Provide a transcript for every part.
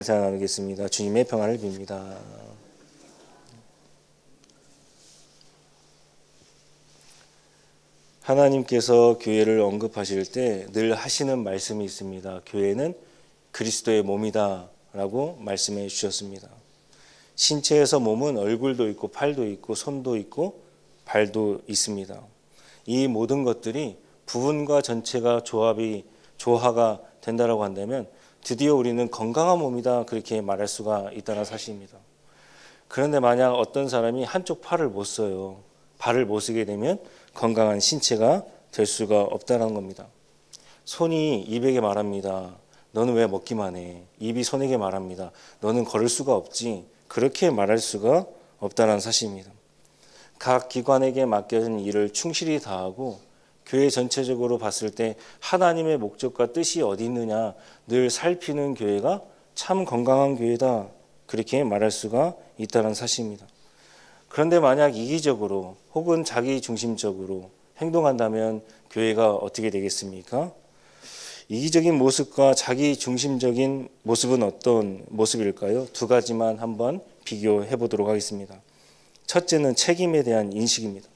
인사 나누겠습니다. 주님의 평안을 빕니다. 하나님께서 교회를 언급하실 때 늘 하시는 말씀이 있습니다. 교회는 그리스도의 몸이다 라고 말씀해 주셨습니다. 신체에서 몸은 얼굴도 있고 팔도 있고 손도 있고 발도 있습니다. 이 모든 것들이 부분과 전체가 조화가 된다라고 한다면 드디어 우리는 건강한 몸이다 그렇게 말할 수가 있다는 사실입니다. 그런데 만약 어떤 사람이 한쪽 팔을 못 써요. 발을 못 쓰게 되면 건강한 신체가 될 수가 없다는 겁니다. 손이 입에게 말합니다. 너는 왜 먹기만 해? 입이 손에게 말합니다. 너는 걸을 수가 없지. 그렇게 말할 수가 없다는 사실입니다. 각 기관에게 맡겨진 일을 충실히 다하고 교회 전체적으로 봤을 때 하나님의 목적과 뜻이 어디 있느냐 늘 살피는 교회가 참 건강한 교회다 그렇게 말할 수가 있다는 사실입니다. 그런데 만약 이기적으로 혹은 자기중심적으로 행동한다면 교회가 어떻게 되겠습니까? 이기적인 모습과 자기중심적인 모습은 어떤 모습일까요? 두 가지만 한번 비교해 보도록 하겠습니다. 첫째는 책임에 대한 인식입니다.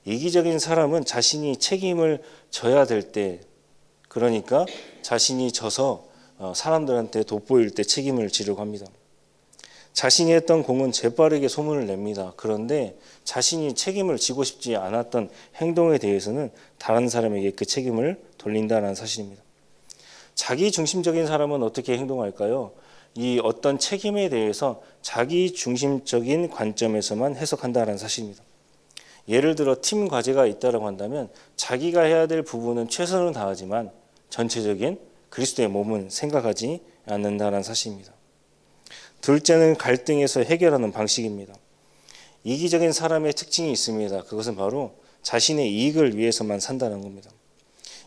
이기적인 사람은 자신이 책임을 져야 될 때, 그러니까 자신이 져서 사람들한테 돋보일 때 책임을 지려고 합니다. 자신이 했던 공은 재빠르게 소문을 냅니다. 그런데 자신이 책임을 지고 싶지 않았던 행동에 대해서는 다른 사람에게 그 책임을 돌린다는 사실입니다. 자기중심적인 사람은 어떻게 행동할까요? 이 어떤 책임에 대해서 자기중심적인 관점에서만 해석한다는 사실입니다. 예를 들어 팀 과제가 있다고 한다면 자기가 해야 될 부분은 최선을 다하지만 전체적인 그리스도의 몸은 생각하지 않는다는 사실입니다. 둘째는 갈등에서 해결하는 방식입니다. 이기적인 사람의 특징이 있습니다. 그것은 바로 자신의 이익을 위해서만 산다는 겁니다.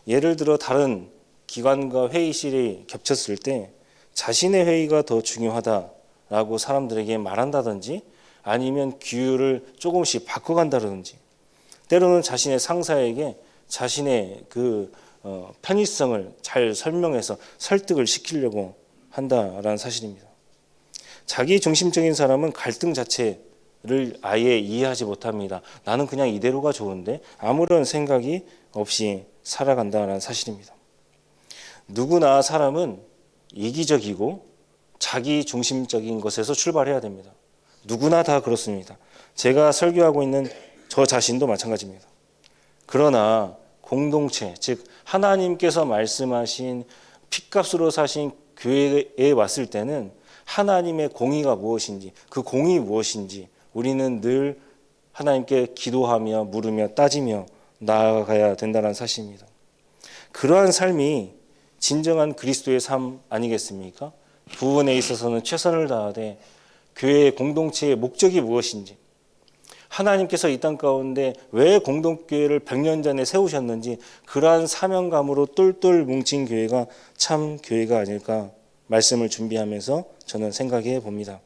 예를 들어 다른 기관과 회의실이 겹쳤을 때 자신의 회의가 더 중요하다라고 사람들에게 말한다든지 아니면 규율을 조금씩 바꿔간다든지 때로는 자신의 상사에게 자신의 그 편의성을 잘 설명해서 설득을 시키려고 한다라는 사실입니다. 자기중심적인 사람은 갈등 자체를 아예 이해하지 못합니다. 나는 그냥 이대로가 좋은데 아무런 생각이 없이 살아간다는 사실입니다. 누구나 사람은 이기적이고 자기중심적인 것에서 출발해야 됩니다. 누구나 다 그렇습니다. 제가 설교하고 있는 저 자신도 마찬가지입니다. 그러나 공동체, 즉 하나님께서 말씀하신 핏값으로 사신 교회에 왔을 때는 하나님의 공의가 무엇인지, 그 공이 무엇인지 우리는 늘 하나님께 기도하며 물으며 따지며 나아가야 된다는 사실입니다. 그러한 삶이 진정한 그리스도의 삶 아니겠습니까? 부분에 있어서는 최선을 다하되 교회의 공동체의 목적이 무엇인지, 하나님께서 이 땅 가운데 왜 공동교회를 100년 전에 세우셨는지 그러한 사명감으로 똘똘 뭉친 교회가 참 교회가 아닐까 말씀을 준비하면서 저는 생각해 봅니다.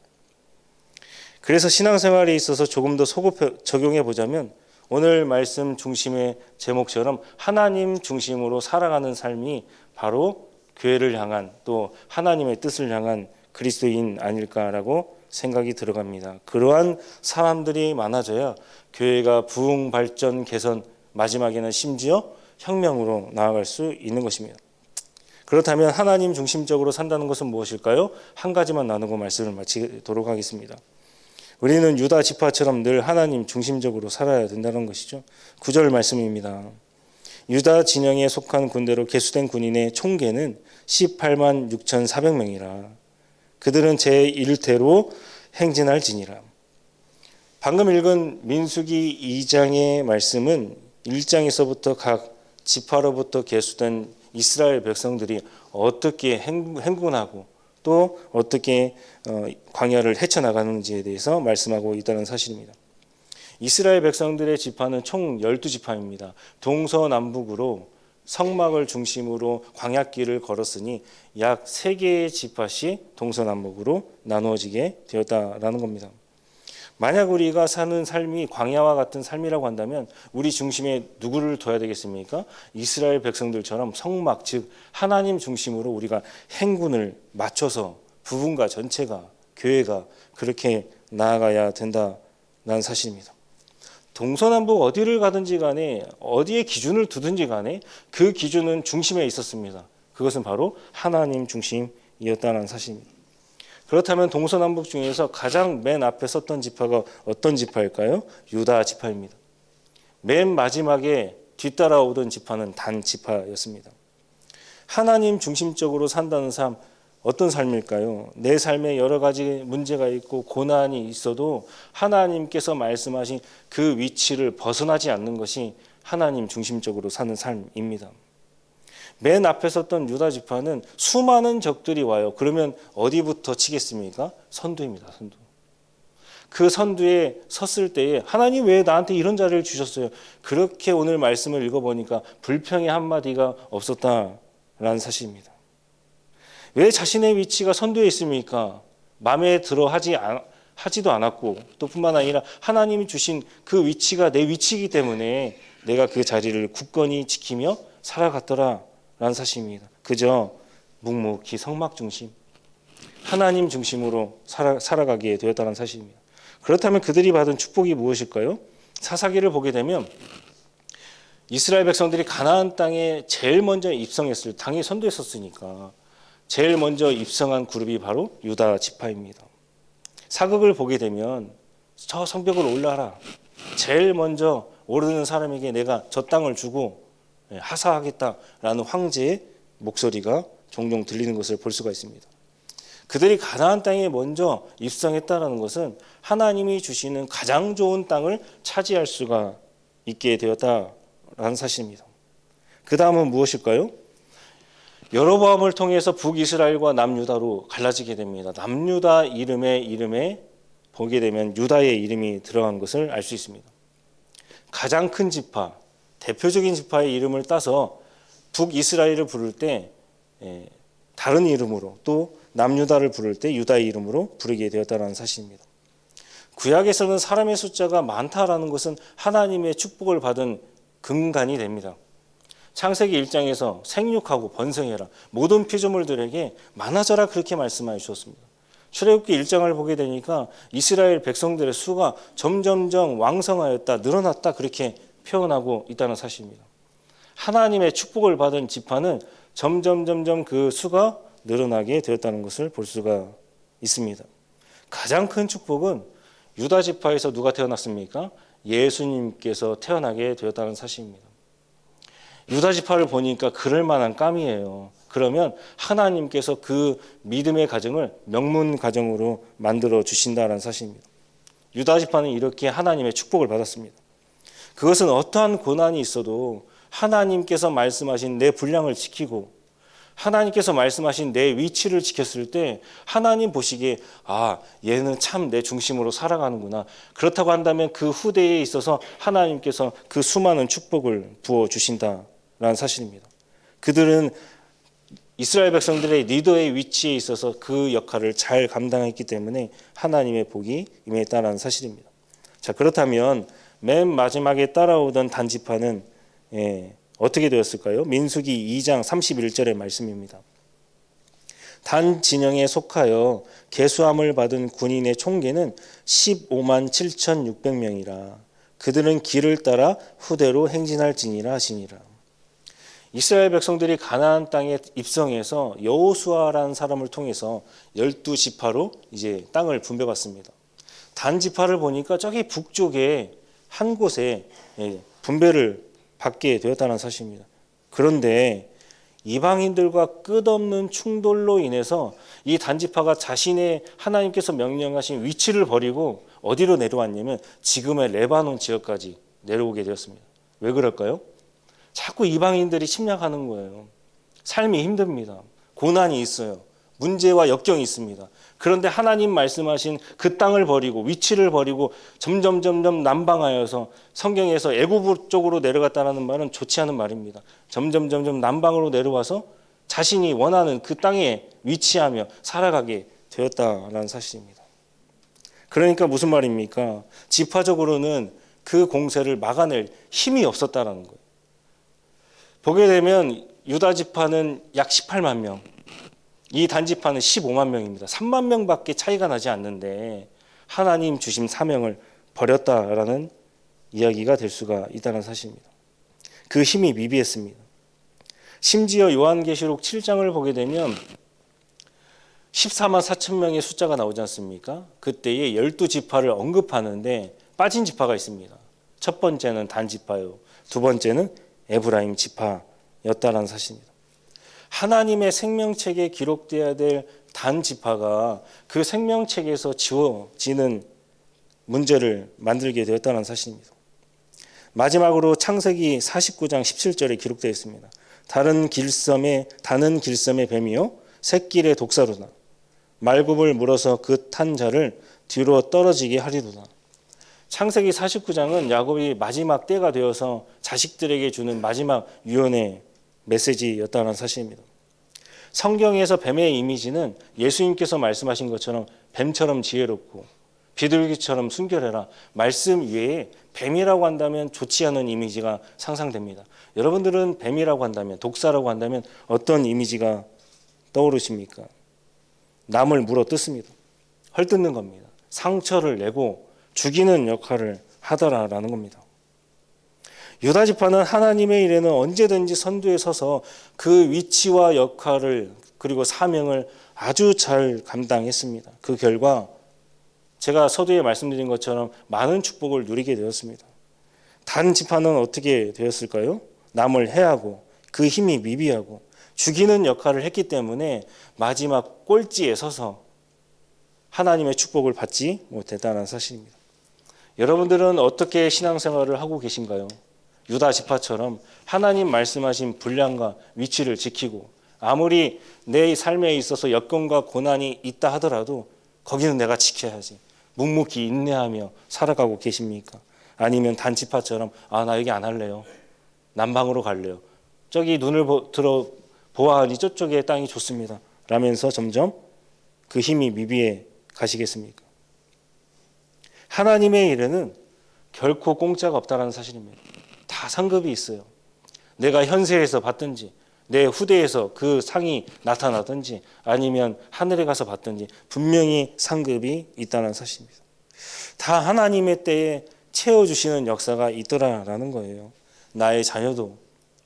그래서 신앙생활에 있어서 조금 더 적용해 보자면 오늘 말씀 중심의 제목처럼 하나님 중심으로 살아가는 삶이 바로 교회를 향한 또 하나님의 뜻을 향한 그리스도인 아닐까라고 생각이 들어갑니다. 그러한 사람들이 많아져야 교회가 부흥, 발전, 개선, 마지막에는 심지어 혁명으로 나아갈 수 있는 것입니다. 그렇다면 하나님 중심적으로 산다는 것은 무엇일까요? 한 가지만 나누고 말씀을 마치도록 하겠습니다. 우리는 유다 지파처럼 늘 하나님 중심적으로 살아야 된다는 것이죠. 9절 말씀입니다. 유다 진영에 속한 군대로 계수된 군인의 총계는 18만 6,400명이라. 그들은 제1대로 행진할지니라. 방금 읽은 민수기 2장의 말씀은 1장에서부터 각 지파로부터 계수된 이스라엘 백성들이 어떻게 행군하고 또 어떻게 광야를 헤쳐나가는지에 대해서 말씀하고 있다는 사실입니다. 이스라엘 백성들의 지파는 총 12지파입니다. 동서남북으로 성막을 중심으로 광야길을 걸었으니 약 3개의 지파씩 동서남북으로 나누어지게 되었다라는 겁니다. 만약 우리가 사는 삶이 광야와 같은 삶이라고 한다면 우리 중심에 누구를 둬야 되겠습니까? 이스라엘 백성들처럼 성막, 즉 하나님 중심으로 우리가 행군을 맞춰서 부분과 전체가 교회가 그렇게 나아가야 된다는 사실입니다. 동서남북 어디를 가든지 간에 어디에 기준을 두든지 간에 그 기준은 중심에 있었습니다. 그것은 바로 하나님 중심이었다는 사실입니다. 그렇다면 동서남북 중에서 가장 맨 앞에 섰던 지파가 어떤 지파일까요? 유다 지파입니다. 맨 마지막에 뒤따라오던 지파는 단 지파였습니다. 하나님 중심적으로 산다는 삶, 어떤 삶일까요? 내 삶에 여러 가지 문제가 있고 고난이 있어도 하나님께서 말씀하신 그 위치를 벗어나지 않는 것이 하나님 중심적으로 사는 삶입니다. 맨 앞에 섰던 유다 지파는 수많은 적들이 와요. 그러면 어디부터 치겠습니까? 선두입니다. 선두. 그 선두에 섰을 때에 하나님 왜 나한테 이런 자리를 주셨어요? 그렇게 오늘 말씀을 읽어보니까 불평의 한마디가 없었다라는 사실입니다. 왜 자신의 위치가 선두에 있습니까? 마음에 들어 하지도 않았고 또 뿐만 아니라 하나님이 주신 그 위치가 내 위치이기 때문에 내가 그 자리를 굳건히 지키며 살아갔더라라는 사실입니다. 그저 묵묵히 성막 중심, 하나님 중심으로 살아가게 되었다는 사실입니다. 그렇다면 그들이 받은 축복이 무엇일까요? 사사기를 보게 되면 이스라엘 백성들이 가나안 땅에 제일 먼저 입성했을 당이 선두에 섰으니까 제일 먼저 입성한 그룹이 바로 유다 지파입니다. 사극을 보게 되면 저 성벽을 올라라. 제일 먼저 오르는 사람에게 내가 저 땅을 주고 하사하겠다라는 황제의 목소리가 종종 들리는 것을 볼 수가 있습니다. 그들이 가나안 땅에 먼저 입성했다는 것은 하나님이 주시는 가장 좋은 땅을 차지할 수가 있게 되었다라는 사실입니다. 그 다음은 무엇일까요? 여로보암을 통해서 북이스라엘과 남유다로 갈라지게 됩니다. 남유다 이름에 보게 되면 유다의 이름이 들어간 것을 알 수 있습니다. 가장 큰 지파, 대표적인 지파의 이름을 따서 북이스라엘을 부를 때 다른 이름으로 또 남유다를 부를 때 유다의 이름으로 부르게 되었다는 사실입니다. 구약에서는 사람의 숫자가 많다라는 것은 하나님의 축복을 받은 근간이 됩니다. 창세기 1장에서 생육하고 번성해라. 모든 피조물들에게 많아져라 그렇게 말씀하여 주셨습니다. 출애굽기 1장을 보게 되니까 이스라엘 백성들의 수가 점점점 왕성하였다, 늘어났다 그렇게 표현하고 있다는 사실입니다. 하나님의 축복을 받은 지파는 점점 그 수가 늘어나게 되었다는 것을 볼 수가 있습니다. 가장 큰 축복은 유다 지파에서 누가 태어났습니까? 예수님께서 태어나게 되었다는 사실입니다. 유다 지파를 보니까 그럴 만한 깜이에요. 그러면 하나님께서 그 믿음의 가정을 명문 가정으로 만들어 주신다는 사실입니다. 유다 지파는 이렇게 하나님의 축복을 받았습니다. 그것은 어떠한 고난이 있어도 하나님께서 말씀하신 내 분량을 지키고 하나님께서 말씀하신 내 위치를 지켰을 때 하나님 보시기에 얘는 참 내 중심으로 살아가는구나. 그렇다고 한다면 그 후대에 있어서 하나님께서 그 수많은 축복을 부어주신다라는 사실입니다. 그들은 이스라엘 백성들의 리더의 위치에 있어서 그 역할을 잘 감당했기 때문에 하나님의 복이 임했다는 사실입니다. 자, 그렇다면 맨 마지막에 따라오던 단지파는 어떻게 되었을까요? 민수기 2장 31절의 말씀입니다. 단 진영에 속하여 계수함을 받은 군인의 총계는 15만 7,600명이라. 그들은 길을 따라 후대로 행진할지니라 하시니라. 이스라엘 백성들이 가나안 땅에 입성해서 여호수아라는 사람을 통해서 12지파로 이제 땅을 분배받습니다. 단 지파를 보니까 저기 북쪽에 한 곳에 분배를 받게 되었다는 사실입니다. 그런데 이방인들과 끝없는 충돌로 인해서 이 단지파가 자신의 하나님께서 명령하신 위치를 버리고 어디로 내려왔냐면 지금의 레바논 지역까지 내려오게 되었습니다. 왜 그럴까요? 자꾸 이방인들이 침략하는 거예요. 삶이 힘듭니다. 고난이 있어요. 문제와 역경이 있습니다. 그런데 하나님 말씀하신 그 땅을 버리고 위치를 버리고 점점 남방하여서 성경에서 애굽 쪽으로 내려갔다는 말은 좋지 않은 말입니다. 점점 남방으로 내려와서 자신이 원하는 그 땅에 위치하며 살아가게 되었다라는 사실입니다. 그러니까 무슨 말입니까? 지파적으로는 그 공세를 막아낼 힘이 없었다라는 거예요. 보게 되면 유다 지파는 약 18만 명, 이 단지파는 15만 명입니다. 3만 명밖에 차이가 나지 않는데 하나님 주신 사명을 버렸다라는 이야기가 될 수가 있다는 사실입니다. 그 힘이 미비했습니다. 심지어 요한계시록 7장을 보게 되면 14만 4천 명의 숫자가 나오지 않습니까? 그때에 12지파를 언급하는데 빠진 지파가 있습니다. 첫 번째는 단 지파요. 두 번째는 에브라임 지파였다는 사실입니다. 하나님의 생명책에 기록되어야 될 단 지파가 그 생명책에서 지워지는 문제를 만들게 되었다는 사실입니다. 마지막으로 창세기 49장 17절에 기록되어 있습니다. 다는 길섬의 뱀이요 새길의 독사로다. 말굽을 물어서 그 탄 자를 뒤로 떨어지게 하리로다. 창세기 49장은 야곱이 마지막 때가 되어서 자식들에게 주는 마지막 유언의 메시지였다는 사실입니다. 성경에서 뱀의 이미지는 예수님께서 말씀하신 것처럼 뱀처럼 지혜롭고 비둘기처럼 순결해라. 말씀 외에 뱀이라고 한다면 좋지 않은 이미지가 상상됩니다. 여러분들은 뱀이라고 한다면, 독사라고 한다면 어떤 이미지가 떠오르십니까? 남을 물어 뜯습니다. 헐뜯는 겁니다. 상처를 내고 죽이는 역할을 하더라라는 겁니다. 유다 지파는 하나님의 일에는 언제든지 선두에 서서 그 위치와 역할을 그리고 사명을 아주 잘 감당했습니다. 그 결과 제가 서두에 말씀드린 것처럼 많은 축복을 누리게 되었습니다. 단 지파는 어떻게 되었을까요? 남을 해하고 그 힘이 미비하고 죽이는 역할을 했기 때문에 마지막 꼴찌에 서서 하나님의 축복을 받지 못했다는 사실입니다. 여러분들은 어떻게 신앙생활을 하고 계신가요? 유다 지파처럼 하나님 말씀하신 분량과 위치를 지키고 아무리 내 삶에 있어서 여건과 고난이 있다 하더라도 거기는 내가 지켜야지 묵묵히 인내하며 살아가고 계십니까? 아니면 단 지파처럼 나 여기 안 할래요. 남방으로 갈래요. 저기 눈을 들어 보아하니 저쪽에 땅이 좋습니다. 라면서 점점 그 힘이 미비해 가시겠습니까? 하나님의 일에는 결코 공짜가 없다는 사실입니다. 다 상급이 있어요. 내가 현세에서 받든지 내 후대에서 그 상이 나타나든지 아니면 하늘에 가서 받든지 분명히 상급이 있다는 사실입니다. 다 하나님의 때에 채워주시는 역사가 있더라라는 거예요. 나의 자녀도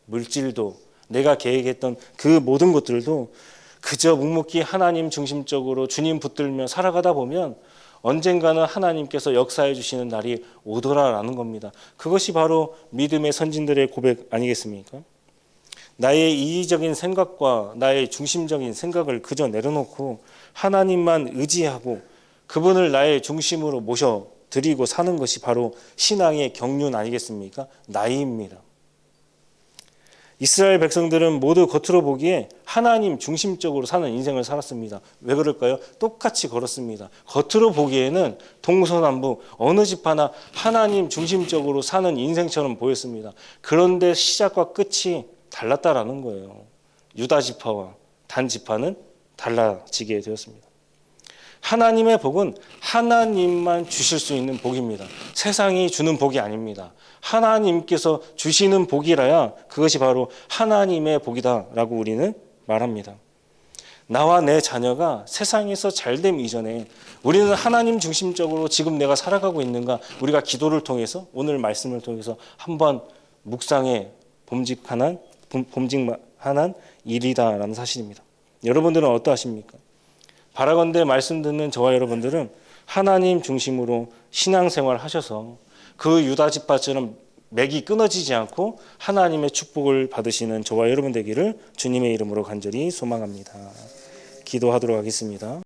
물질도 내가 계획했던 그 모든 것들도 그저 묵묵히 하나님 중심적으로 주님 붙들며 살아가다 보면 언젠가는 하나님께서 역사해 주시는 날이 오더라라는 겁니다. 그것이 바로 믿음의 선진들의 고백 아니겠습니까? 나의 이기적인 생각과 나의 중심적인 생각을 그저 내려놓고 하나님만 의지하고 그분을 나의 중심으로 모셔드리고 사는 것이 바로 신앙의 경륜 아니겠습니까? 나이입니다. 이스라엘 백성들은 모두 겉으로 보기에 하나님 중심적으로 사는 인생을 살았습니다. 왜 그럴까요? 똑같이 걸었습니다. 겉으로 보기에는 동서남북 어느 집 하나 하나님 중심적으로 사는 인생처럼 보였습니다. 그런데 시작과 끝이 달랐다라는 거예요. 유다 지파와 단 지파는 달라지게 되었습니다. 하나님의 복은 하나님만 주실 수 있는 복입니다. 세상이 주는 복이 아닙니다. 하나님께서 주시는 복이라야 그것이 바로 하나님의 복이다라고 우리는 말합니다. 나와 내 자녀가 세상에서 잘됨 이전에 우리는 하나님 중심적으로 지금 내가 살아가고 있는가 우리가 기도를 통해서 오늘 말씀을 통해서 한번 묵상해 봄직한 일이다라는 사실입니다. 여러분들은 어떠하십니까? 바라건대 말씀 듣는 저와 여러분들은 하나님 중심으로 신앙생활 하셔서 그 유다 지파처럼 맥이 끊어지지 않고 하나님의 축복을 받으시는 저와 여러분 되기를 주님의 이름으로 간절히 소망합니다. 기도하도록 하겠습니다.